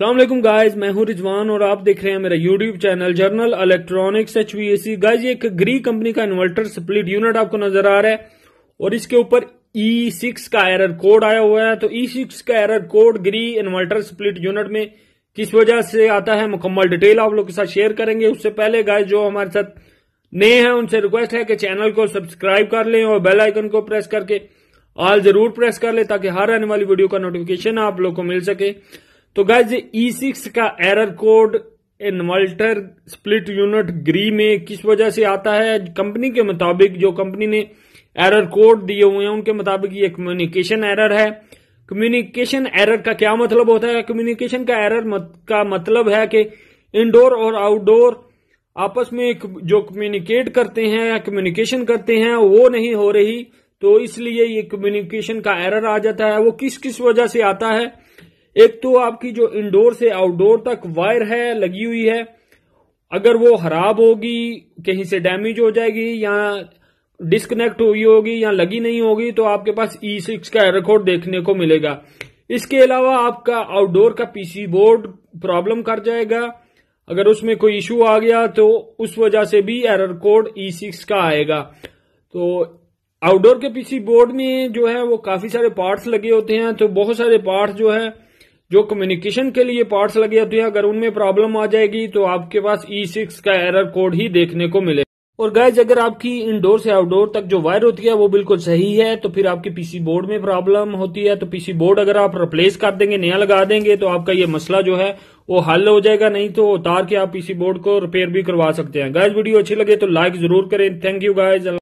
अस्सलाम वालेकुम गाइस, मैं हूं रिजवान और आप देख रहे हैं मेरा YouTube channel journal electronics HVAC। Guys ये एक ग्री कंपनी का इन्वर्टर स्प्लिट यूनिट आपको नजर आ रहा है और इसके ऊपर E6 का एरर कोड आया हुआ है। तो E6 का एरर कोड ग्री इन्वर्टर स्प्लिट यूनिट में किस वजह से आता है, मुकम्मल डिटेल आप लोग के साथ शेयर करेंगे। उससे पहले गाइस जो हमारे साथ नए हैं उनसे रिक्वेस्ट है कि चैनल को सब्सक्राइब कर लें और बेल आइकन को प्रेस करके ऑल जरूर प्रेस कर ले ताकि हर आने वाली वीडियो का नोटिफिकेशन आप लोग को मिल सके। तो गाइस ये E6 का error code inverter split unit Gree में किस वजह से आता है, कंपनी के मुताबिक जो कंपनी ने एरर कोड दिए हुए हैं उनके मुताबिक ये कम्युनिकेशन एरर है। कम्युनिकेशन एरर का क्या मतलब होता है? कम्युनिकेशन का एरर का मतलब है कि इंडोर और आउटडोर आपस में जो कम्युनिकेट करते हैं या कम्युनिकेशन करते हैं वो नहीं हो रही, तो इसलिए ये कम्युनिकेशन का एरर आ जाता है। वो किस किस वजह से आता है? एक तो आपकी जो इंडोर से आउटडोर तक वायर है लगी हुई है, अगर वो खराब होगी, कहीं से डैमेज हो जाएगी या डिस्कनेक्ट हुई होगी या लगी नहीं होगी तो आपके पास E6 का एरर कोड देखने को मिलेगा। इसके अलावा आपका आउटडोर का पीसी बोर्ड प्रॉब्लम कर जाएगा, अगर उसमें कोई इशू आ गया तो उस वजह से भी एरर कोड E6 का आएगा। तो आउटडोर के पीसी बोर्ड में जो है वो काफी सारे पार्ट्स लगे होते हैं, तो बहुत सारे पार्ट्स जो है जो कम्युनिकेशन के लिए पार्ट्स लगे होते हैं, अगर उनमें प्रॉब्लम आ जाएगी तो आपके पास E6 का एरर कोड ही देखने को मिलेगा। और गाइस अगर आपकी इंडोर से आउटडोर तक जो वायर होती है वो बिल्कुल सही है तो फिर आपके पीसी बोर्ड में प्रॉब्लम होती है, तो पीसी बोर्ड अगर आप रिप्लेस कर देंगे, नया लगा देंगे तो आपका ये मसला जो है वो हल हो जाएगा। नहीं तो उतार के आप पीसी बोर्ड को रिपेयर भी करवा सकते हैं। गाइस वीडियो अच्छी लगे तो लाइक जरूर करें। Thank you guys.